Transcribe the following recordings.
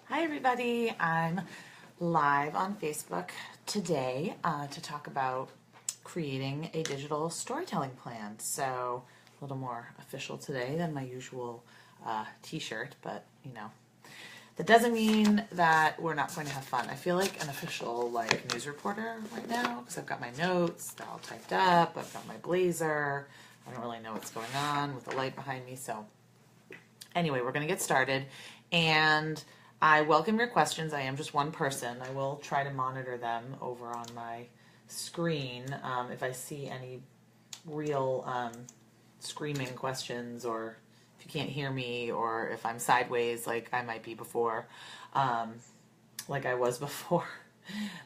Hi everybody, I'm live on Facebook today to talk about creating a digital storytelling plan. So a little more official today than my usual t-shirt, but that doesn't mean that we're not going to have fun. I feel like an official news reporter right now because I've got my notes, they're all typed up, I've got my blazer, I don't really know what's going on with the light behind me. So anyway, we're going to get started, and I welcome your questions. I am just one person. I will try to monitor them over on my screen. If I see any real screaming questions, or if you can't hear me, or if I'm sideways like I might be before, like I was before,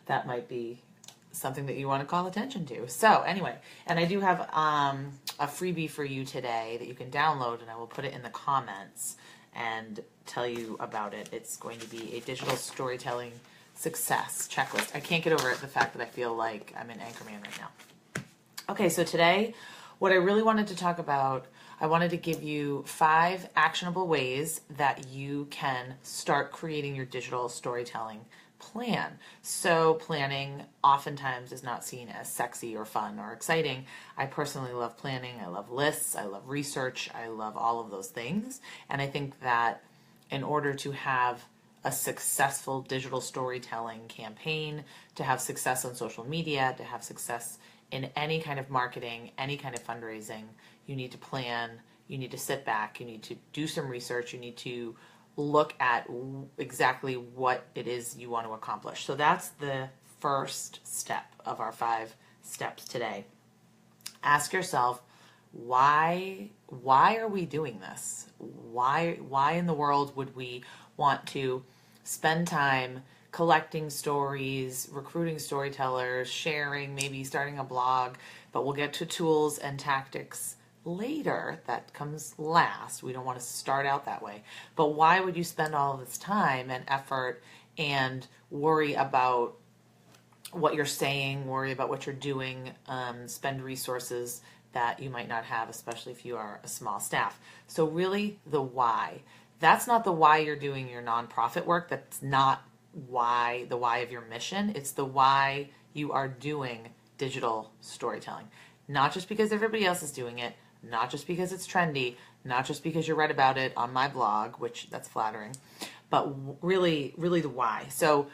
that might be something that you want to call attention to. So anyway, and I do have a freebie for you today that you can download, and I will put it in the comments and tell you about it. It's going to be a digital storytelling success checklist. I can't get over the fact that I feel like I'm in Anchorman right now. Okay, so today, what I really wanted to talk about, I wanted to give you 5 actionable ways that you can start creating your digital storytelling plan. So planning oftentimes is not seen as sexy or fun or exciting. I personally love planning. I love lists. I love research. I love all of those things. And I think that in order to have a successful digital storytelling campaign, to have success on social media, to have success in any kind of marketing, any kind of fundraising, you need to plan, you need to sit back, you need to do some research, you need to look at exactly what it is you want to accomplish. So that's the first step of our 5 steps today. Ask yourself, why are we doing this? Why in the world would we want to spend time collecting stories, recruiting storytellers, sharing, maybe starting a blog? But we'll get to tools and tactics later. That comes last. We don't want to start out that way. But why would you spend all of this time and effort and worry about what you're saying, worry about what you're doing, spend resources that you might not have, especially if you are a small staff? So really the why. That's not the why you're doing your nonprofit work. That's not the why of your mission. It's the why you are doing digital storytelling. Not just because everybody else is doing it, not just because it's trendy, not just because you read about it on my blog, which that's flattering, but really the why. So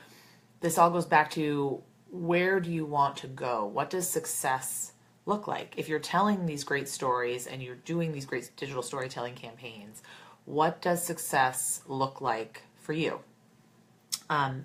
this all goes back to, where do you want to go? What does success look like? If you're telling these great stories and you're doing these great digital storytelling campaigns, what does success look like for you?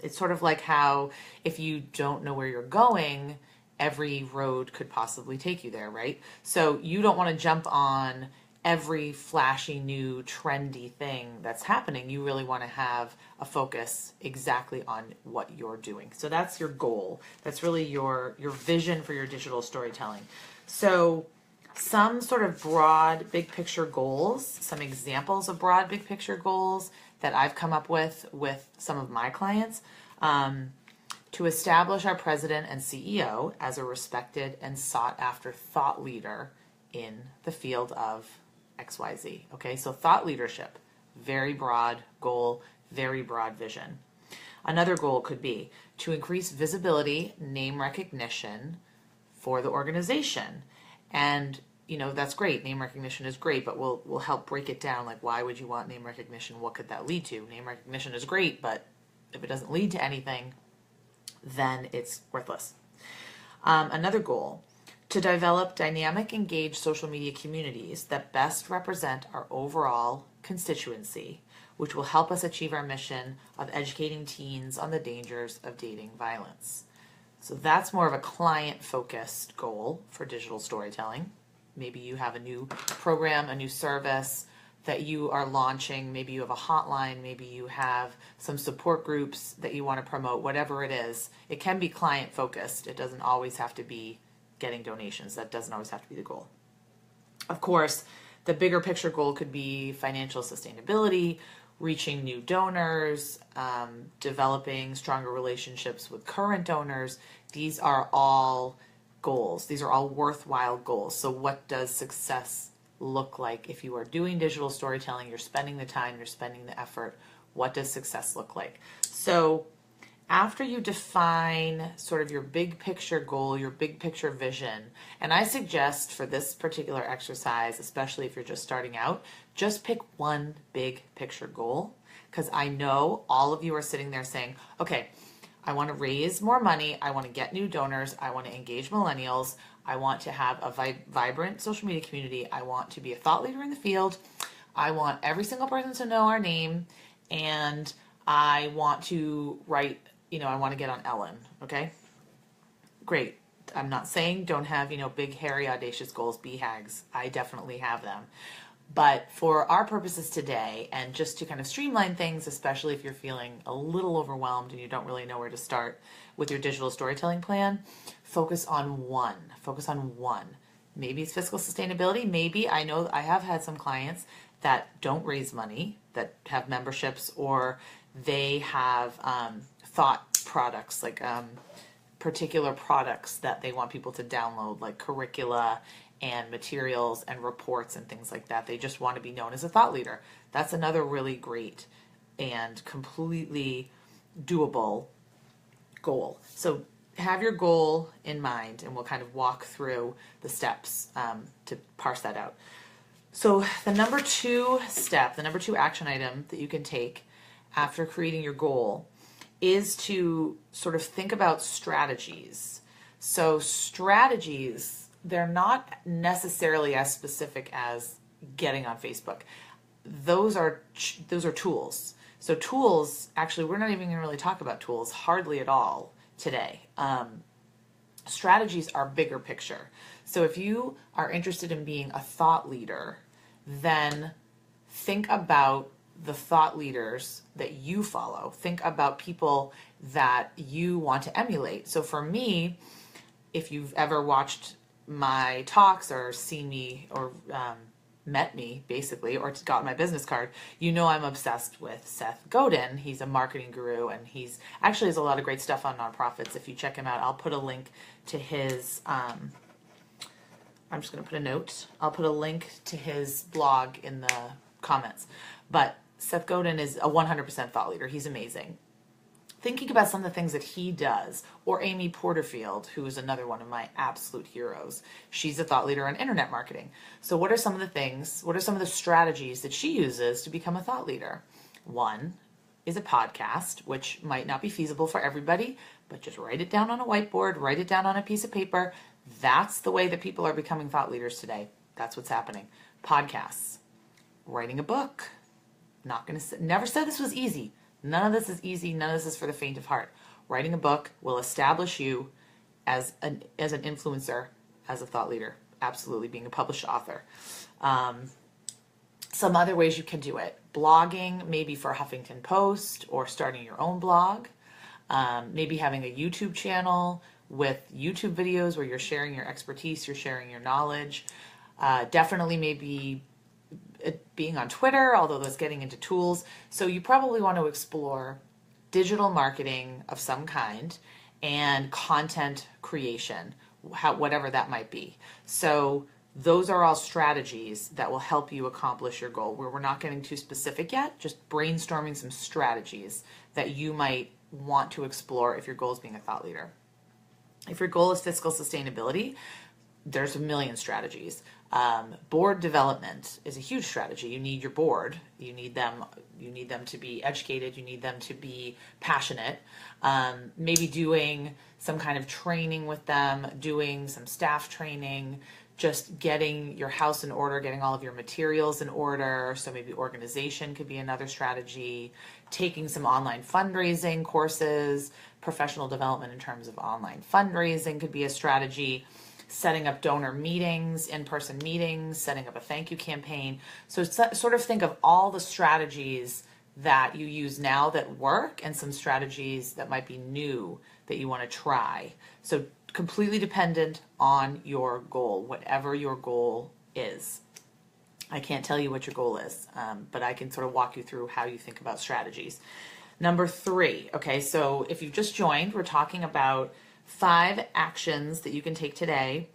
It's sort of like how, if you don't know where you're going, every road could possibly take you there, right? So you don't want to jump on every flashy new trendy thing that's happening. You really want to have a focus exactly on what you're doing. So that's your goal. That's really your vision for your digital storytelling. So some sort of broad big picture goals, some examples of broad big picture goals that I've come up with some of my clients. To establish our president and CEO as a respected and sought after thought leader in the field of XYZ. Okay, so thought leadership, very broad goal, very broad vision. Another goal could be to increase visibility, name recognition for the organization. And that's great. Name recognition is great, but we'll help break it down. Like, why would you want name recognition? What could that lead to? Name recognition is great, but if it doesn't lead to anything, then it's worthless. Another goal, to develop dynamic, engaged social media communities that best represent our overall constituency, which will help us achieve our mission of educating teens on the dangers of dating violence. So that's more of a client-focused goal for digital storytelling. Maybe you have a new program, a new service that you are launching. Maybe you have a hotline. Maybe you have some support groups that you want to promote. Whatever it is, it can be client-focused. It doesn't always have to be getting donations. That doesn't always have to be the goal. Of course, the bigger picture goal could be financial sustainability, reaching new donors, developing stronger relationships with current donors. These are all goals. These are all worthwhile goals. So what does success look like if you are doing digital storytelling? You're spending the time, you're spending the effort. What does success look like? So after you define sort of your big picture goal, your big picture vision, and I suggest for this particular exercise, especially if you're just starting out, just pick one big picture goal, because I know all of you are sitting there saying, okay, I want to raise more money, I want to get new donors, I want to engage millennials, I want to have a vibrant social media community, I want to be a thought leader in the field, I want every single person to know our name, and I want to write, I want to get on Ellen, okay? Great. I'm not saying don't have, big, hairy, audacious goals, BHAGs. I definitely have them. But for our purposes today, and just to kind of streamline things, especially if you're feeling a little overwhelmed and you don't really know where to start with your digital storytelling plan, focus on one. Focus on one. Maybe it's fiscal sustainability. Maybe, I know I have had some clients that don't raise money, that have memberships, or they have thought products, like particular products that they want people to download, like curricula and materials and reports and things like that. They just want to be known as a thought leader. That's another really great and completely doable goal. So have your goal in mind, and we'll kind of walk through the steps to parse that out. So the number two action item that you can take after creating your goal is to sort of think about strategies. So strategies, they're not necessarily as specific as getting on Facebook. Those are tools. So tools, actually, we're not even going to really talk about tools hardly at all today. Strategies are bigger picture. So if you are interested in being a thought leader, then think about the thought leaders that you follow. Think about people that you want to emulate. So for me, if you've ever watched my talks or seen me or met me basically, or got my business card, you know I'm obsessed with Seth Godin. He's a marketing guru, and he's actually has a lot of great stuff on nonprofits. If you check him out, I'll put a link to his I'm just going to put a note. I'll put a link to his blog in the comments. But Seth Godin is a 100% thought leader. He's amazing. Thinking about some of the things that he does, or Amy Porterfield, who is another one of my absolute heroes. She's a thought leader on internet marketing. So what are some of the strategies that she uses to become a thought leader? One is a podcast, which might not be feasible for everybody, but just write it down on a whiteboard, write it down on a piece of paper. That's the way that people are becoming thought leaders today. That's what's happening. Podcasts, writing a book. Never said this was easy. None of this is easy. None of this is for the faint of heart. Writing a book will establish you as an influencer, as a thought leader. Absolutely, being a published author. Some other ways you can do it. Blogging, maybe for Huffington Post, or starting your own blog. Maybe having a YouTube channel with YouTube videos where you're sharing your expertise, you're sharing your knowledge. Definitely maybe being on Twitter, although that's getting into tools. So you probably want to explore digital marketing of some kind and content creation, whatever that might be. So those are all strategies that will help you accomplish your goal. We're not getting too specific yet, just brainstorming some strategies that you might want to explore if your goal is being a thought leader. If your goal is fiscal sustainability, there's a million strategies. Board development is a huge strategy. You need your board. You need them to be educated. You need them to be passionate. Maybe doing some kind of training with them, doing some staff training, just getting your house in order, getting all of your materials in order. So maybe organization could be another strategy. Taking some online fundraising courses, professional development in terms of online fundraising could be a strategy. Setting up donor meetings, in-person meetings, setting up a thank you campaign. So sort of think of all the strategies that you use now that work, and some strategies that might be new that you want to try. So completely dependent on your goal, whatever your goal is. I can't tell you what your goal is, but I can sort of walk you through how you think about strategies. Number 3, okay, so if you've just joined, we're talking about 5 actions that you can take today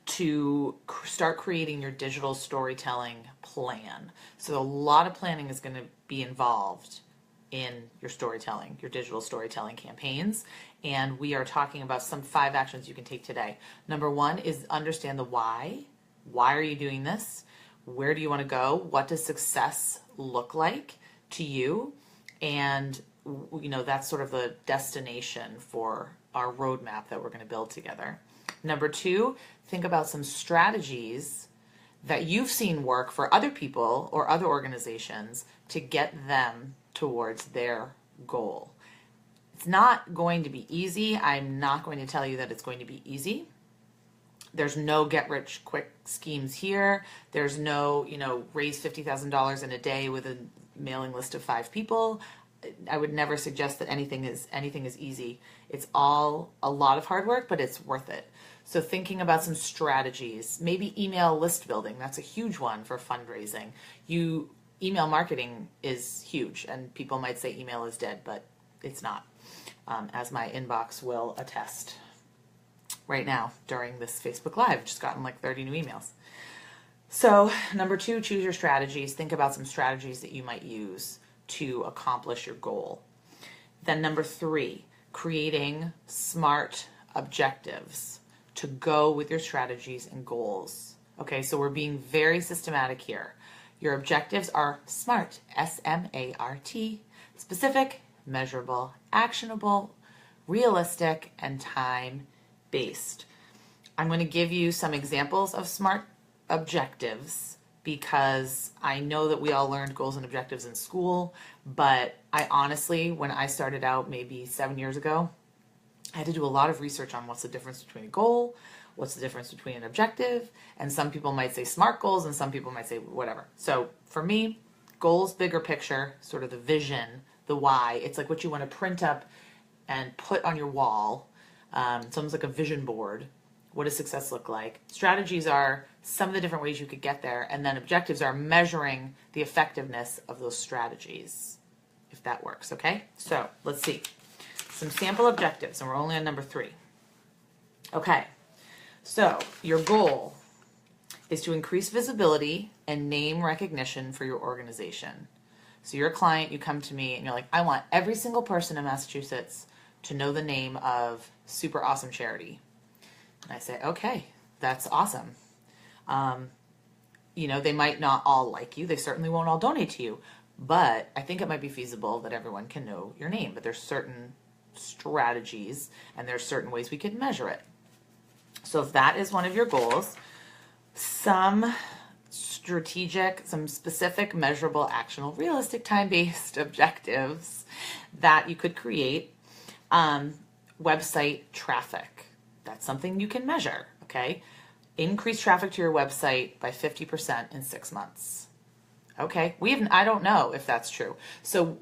to start creating your digital storytelling plan. So a lot of planning is going to be involved in your storytelling, your digital storytelling campaigns. And we are talking about some 5 actions you can take today. Number 1 is understand the why. Why are you doing this? Where do you want to go? What does success look like to you? And that's sort of the destination for our roadmap that we're going to build together. Number 2, think about some strategies that you've seen work for other people or other organizations to get them towards their goal. It's not going to be easy. I'm not going to tell you that it's going to be easy. There's no get rich quick schemes here. There's no, raise $50,000 in a day with a mailing list of 5 people. I would never suggest that anything is easy. It's all a lot of hard work, but it's worth it. So thinking about some strategies, maybe email list building. That's a huge one for fundraising. Email marketing is huge, and people might say email is dead, but it's not, as my inbox will attest. Right now, during this Facebook Live, I've just gotten like 30 new emails. So number 2, choose your strategies. Think about some strategies that you might use to accomplish your goal. Then number 3, creating SMART objectives to go with your strategies and goals. Okay, so we're being very systematic here. Your objectives are SMART, S-M-A-R-T, specific, measurable, actionable, realistic, and time-based. I'm going to give you some examples of SMART objectives because I know that we all learned goals and objectives in school, but I honestly, when I started out maybe 7 years ago, I had to do a lot of research on what's the difference between a goal, what's the difference between an objective, and some people might say SMART goals and some people might say whatever. So for me, goals, bigger picture, sort of the vision, the why. It's like what you want to print up and put on your wall. It's almost like a vision board. What does success look like? Strategies are some of the different ways you could get there, and then objectives are measuring the effectiveness of those strategies, if that works, okay? So let's see. Some sample objectives, and we're only on number 3. Okay, so your goal is to increase visibility and name recognition for your organization. So you're a client, you come to me, and you're like, I want every single person in Massachusetts to know the name of Super Awesome Charity. And I say, okay, that's awesome. They might not all like you. They certainly won't all donate to you. But I think it might be feasible that everyone can know your name. But there's certain strategies and there's certain ways we can measure it. So if that is one of your goals, some strategic, some specific, measurable, actionable, realistic, time-based objectives that you could create. Website traffic. That's something you can measure, okay? Increase traffic to your website by 50% in 6 months. Okay, I don't know if that's true. So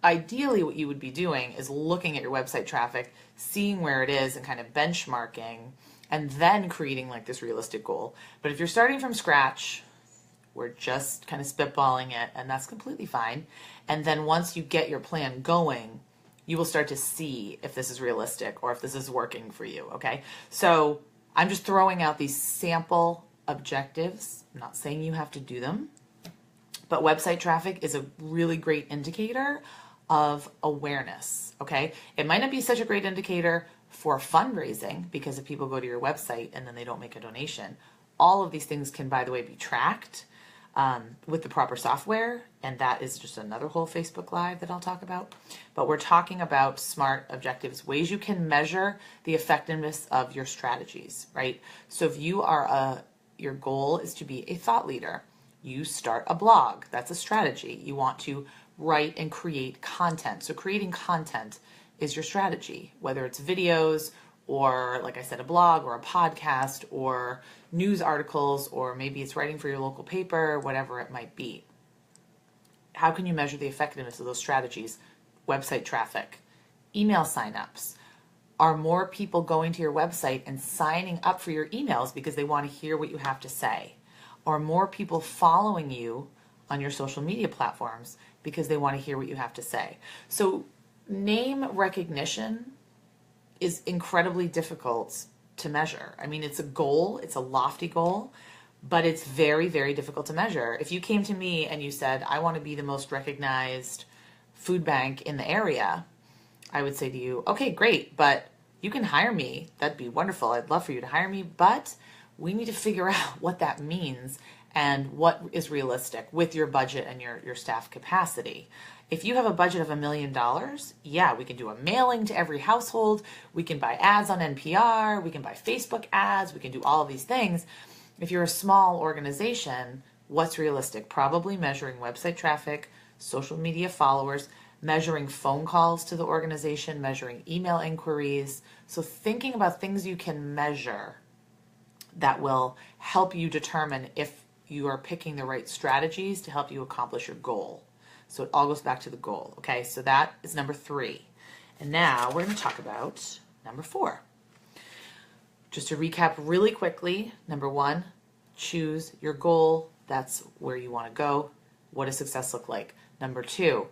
ideally what you would be doing is looking at your website traffic, seeing where it is and kind of benchmarking, and then creating like this realistic goal. But if you're starting from scratch, we're just kind of spitballing it, and that's completely fine. And then once you get your plan going, you will start to see if this is realistic or if this is working for you, okay? So I'm just throwing out these sample objectives. I'm not saying you have to do them, but website traffic is a really great indicator of awareness, okay? It might not be such a great indicator for fundraising because if people go to your website and then they don't make a donation, all of these things can, by the way, be tracked with the proper software, and that is just another whole Facebook Live that I'll talk about. But we're talking about SMART objectives, ways you can measure the effectiveness of your strategies, right? So if you are your goal is to be a thought leader, you start a blog. That's a strategy. You want to write and create content. So creating content is your strategy, whether it's videos or, like I said, a blog or a podcast or news articles, or maybe it's writing for your local paper, whatever it might be. How can you measure the effectiveness of those strategies? Website traffic, email signups. Are more people going to your website and signing up for your emails because they want to hear what you have to say? Are more people following you on your social media platforms because they want to hear what you have to say? So name recognition is incredibly difficult to measure. I mean, it's a goal, it's a lofty goal, but it's very, very difficult to measure. If you came to me and you said, I want to be the most recognized food bank in the area, I would say to you, okay, great, but you can hire me. That'd be wonderful. I'd love for you to hire me, but we need to figure out what that means and what is realistic with your budget and your staff capacity. If you have a budget of $1 million, yeah, we can do a mailing to every household. We can buy ads on NPR. We can buy Facebook ads. We can do all of these things. If you're a small organization, what's realistic? Probably measuring website traffic, social media followers, measuring phone calls to the organization, measuring email inquiries. So thinking about things you can measure that will help you determine if you are picking the right strategies to help you accomplish your goal. So it all goes back to the goal. Okay, so that is number 3. And now we're going to talk about number 4. Just to recap really quickly, number 1, choose your goal. That's where you want to go. What does success look like? Number 2,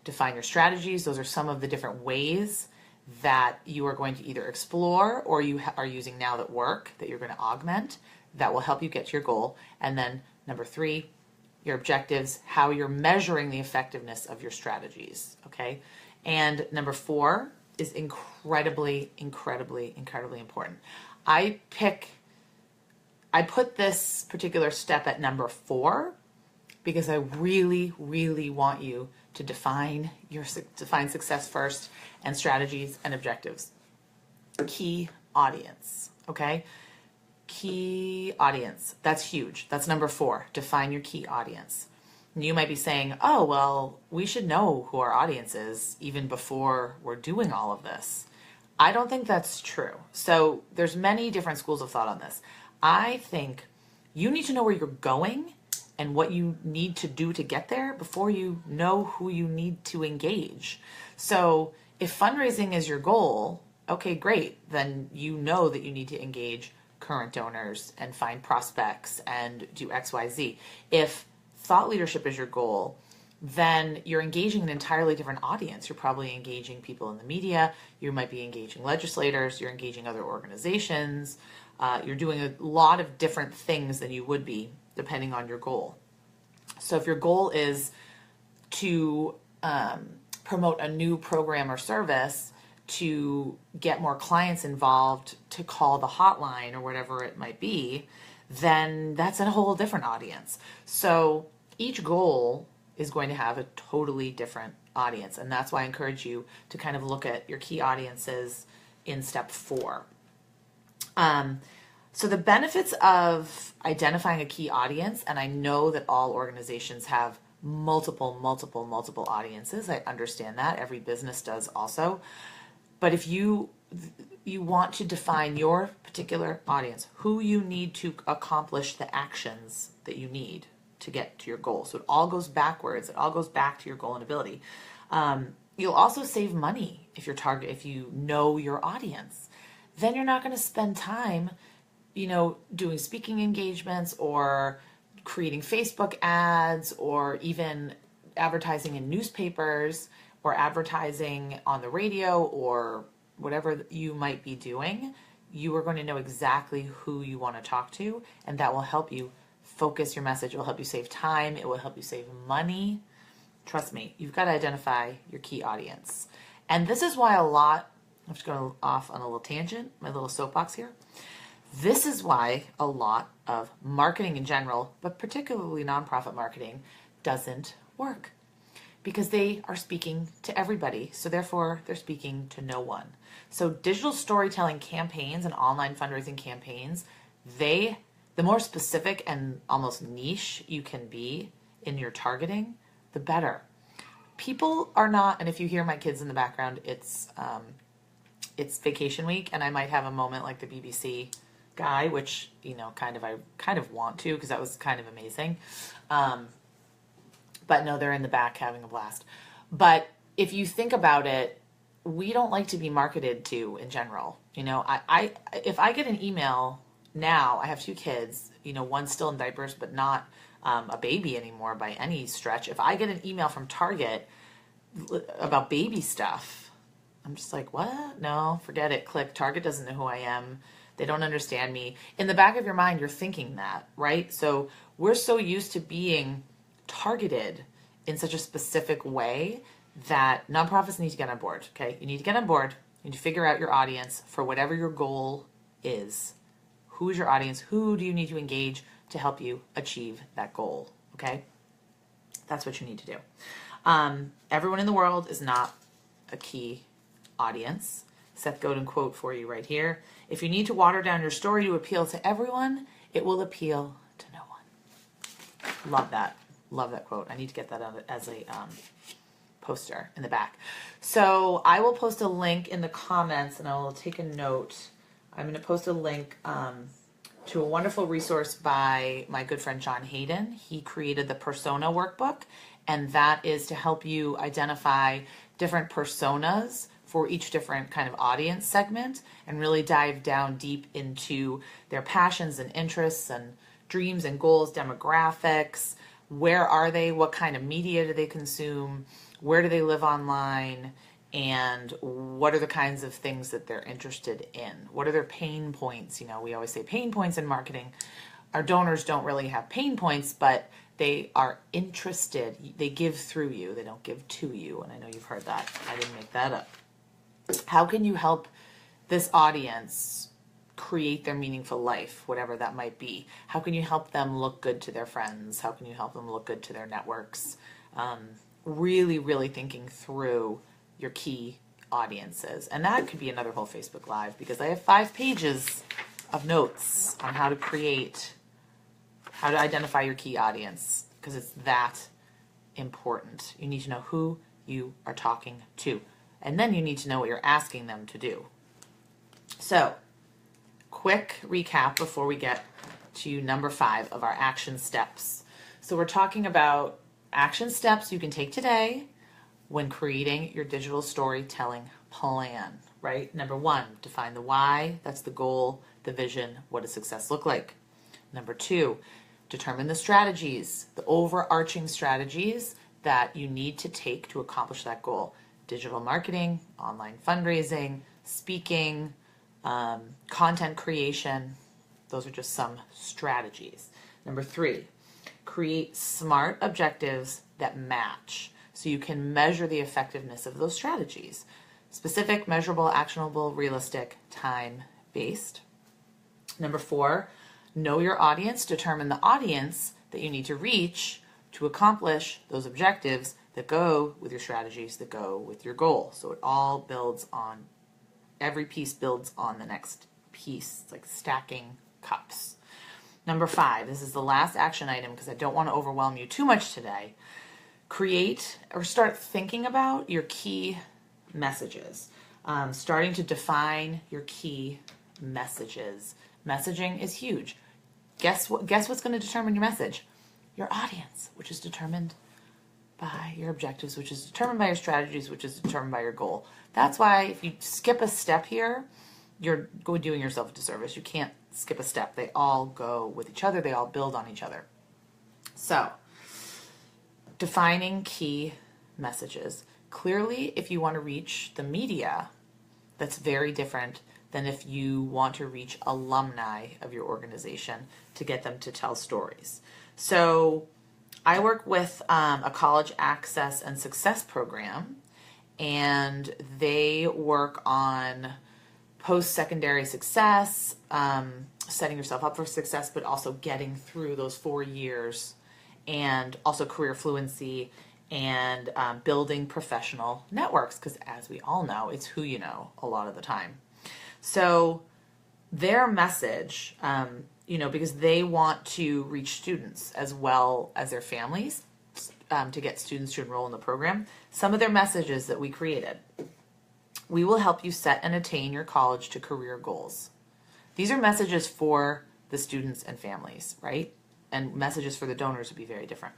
define your strategies. Those are some of the different ways that you are going to either explore or you are using now that work that you're going to augment that will help you get to your goal. And then number 3, your objectives, how you're measuring the effectiveness of your strategies, okay? And number 4 is incredibly, incredibly, incredibly important. I put this particular step at number 4 because I really, really want you to define success first and strategies and objectives. Key audience, okay? Key audience, that's huge. That's number 4, define your key audience. And you might be saying, oh, well, we should know who our audience is even before we're doing all of this. I don't think that's true. So there's many different schools of thought on this. I think you need to know where you're going and what you need to do to get there before you know who you need to engage. So if fundraising is your goal, okay, great. Then you know that you need to engage current donors and find prospects and do X, Y, Z. If thought leadership is your goal, then you're engaging an entirely different audience. You're probably engaging people in the media. You might be engaging legislators. You're engaging other organizations. You're doing a lot of different things than you would be depending on your goal. So if your goal is to promote a new program or service, to get more clients involved, to call the hotline or whatever it might be, then that's a whole different audience. So each goal is going to have a totally different audience. And that's why I encourage you to kind of look at your key audiences in step 4. So the benefits of identifying a key audience, and I know that all organizations have multiple audiences. I understand that. Every business does also. But if you want to define your particular audience, who you need to accomplish the actions that you need to get to your goal. So it all goes backwards. It all goes back to your goal and ability. You'll also save money if you know your audience. Then you're not going to spend time, doing speaking engagements or creating Facebook ads or even advertising in newspapers or advertising on the radio or whatever you might be doing. You are going to know exactly who you want to talk to, and that will help you focus your message. It will help you save time. It will help you save money. Trust me, you've got to identify your key audience. And this is why I'm just going off on a little tangent, my little soapbox here. This is why a lot of marketing in general, but particularly nonprofit marketing, doesn't work. Because they are speaking to everybody, so therefore they're speaking to no one. So digital storytelling campaigns and online fundraising campaigns, the more specific and almost niche you can be in your targeting, the better. People are not, and if you hear my kids in the background, it's vacation week, and I might have a moment like the BBC guy, which I kind of want to, because that was kind of amazing. But no, they're in the back having a blast. But if you think about it, we don't like to be marketed to in general. If I get an email now, I have 2 kids, one's still in diapers, but not a baby anymore by any stretch. If I get an email from Target about baby stuff, I'm just like, what? No, forget it. Click. Target doesn't know who I am. They don't understand me. In the back of your mind, you're thinking that, right? So we're so used to being targeted in such a specific way that nonprofits need to get on board, okay? You need to get on board. You need to figure out your audience for whatever your goal is. Who is your audience? Who do you need to engage to help you achieve that goal, okay? That's what you need to do. Everyone in the world is not a key audience. Seth Godin quote for you right here. If you need to water down your story to appeal to everyone, it will appeal to no one. Love that. Love that quote. I need to get that out as a poster in the back. So I will post a link in the comments, and I will take a note. I'm going to post a link to a wonderful resource by my good friend John Hayden. He created the Persona Workbook, and that is to help you identify different personas for each different kind of audience segment and really dive down deep into their passions and interests and dreams and goals, demographics. Where are they? What kind of media do they consume? Where do they live online? And what are the kinds of things that they're interested in? What are their pain points? You know, we always say pain points in marketing. Our donors don't really have pain points, but they are interested. They give through you. They don't give to you. And I know you've heard that. I didn't make that up. How can you help this audience create their meaningful life, whatever that might be? How can you help them look good to their friends? How can you help them look good to their networks? Really, really thinking through your key audiences. And that could be another whole Facebook Live, because I have 5 pages of notes on how to identify your key audience, because it's that important. You need to know who you are talking to, and then you need to know what you're asking them to do. So, quick recap before we get to number 5 of our action steps. So we're talking about action steps you can take today when creating your digital storytelling plan, right? Number 1, define the why. That's the goal, the vision. What does success look like? Number 2, determine the strategies, the overarching strategies that you need to take to accomplish that goal. Digital marketing, online fundraising, speaking, content creation. Those are just some strategies. Number 3, create SMART objectives that match so you can measure the effectiveness of those strategies. Specific, measurable, actionable, realistic, time-based. Number 4, know your audience. Determine the audience that you need to reach to accomplish those objectives that go with your strategies, that go with your goal. So it all builds on, every piece builds on the next piece. It's like stacking cups. Number 5, this is the last action item because I don't want to overwhelm you too much today. Create or start thinking about your key messages. Starting to define your key messages. Messaging is huge. Guess what's going to determine your message? Your audience, which is determined by your objectives, which is determined by your strategies, which is determined by your goal. That's why if you skip a step here, you're doing yourself a disservice. You can't skip a step. They all go with each other. They all build on each other. So, defining key messages. Clearly, if you want to reach the media, that's very different than if you want to reach alumni of your organization to get them to tell stories. So I work with a college access and success program, and they work on post-secondary success, setting yourself up for success, but also getting through those 4 years, and also career fluency and building professional networks, because as we all know, it's who you know a lot of the time. So their message, because they want to reach students as well as their families to get students to enroll in the program. Some of their messages that we created. We will help you set and attain your college to career goals. These are messages for the students and families, right? And messages for the donors would be very different.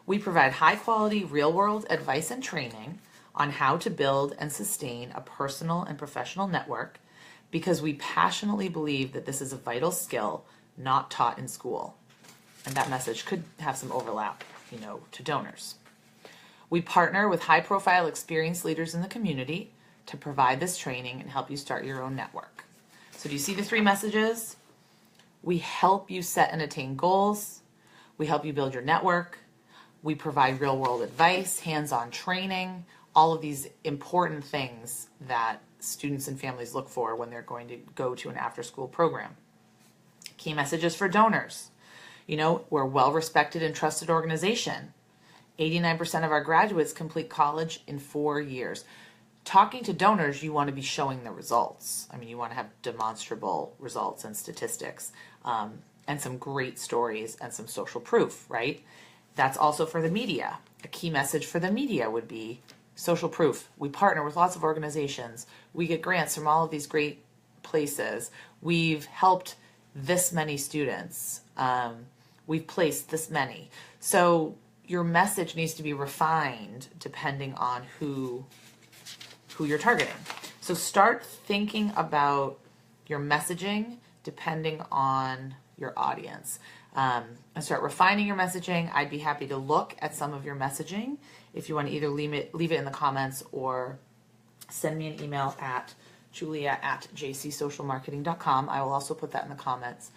We provide high quality, real world advice and training on how to build and sustain a personal and professional network, because we passionately believe that this is a vital skill not taught in school. And that message could have some overlap, to donors. We partner with high-profile experienced leaders in the community to provide this training and help you start your own network. So do you see the 3 messages? We help you set and attain goals. We help you build your network. We provide real-world advice, hands-on training, all of these important things that students and families look for when they're going to go to an after-school program. Key messages for donors. You know, we're a well-respected and trusted organization. 89% of our graduates complete college in 4 years. Talking to donors, you want to be showing the results. I mean, you want to have demonstrable results and statistics, and some great stories and some social proof, right? That's also for the media. A key message for the media would be social proof. We partner with lots of organizations. We get grants from all of these great places. We've helped this many students. We've placed this many. So your message needs to be refined depending on who you're targeting. So start thinking about your messaging depending on your audience. And start refining your messaging. I'd be happy to look at some of your messaging if you want to either leave it in the comments or send me an email at julia@jcsocialmarketing.com. I will also put that in the comments.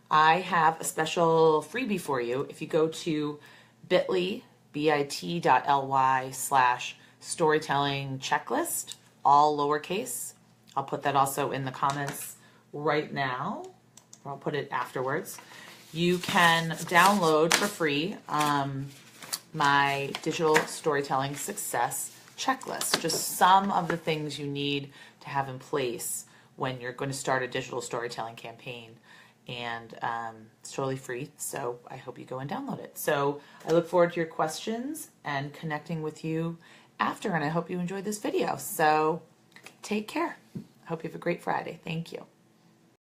I have a special freebie for you. If you go to bit.ly/storytelling checklist, all lowercase. I'll put that also in the comments right now, or I'll put it afterwards. You can download for free my digital storytelling success checklist, just some of the things you need to have in place when you're going to start a digital storytelling campaign. And it's totally free, so I hope you go and download it. So I look forward to your questions and connecting with you after, and I hope you enjoyed this video. So take care. I hope you have a great Friday. Thank you.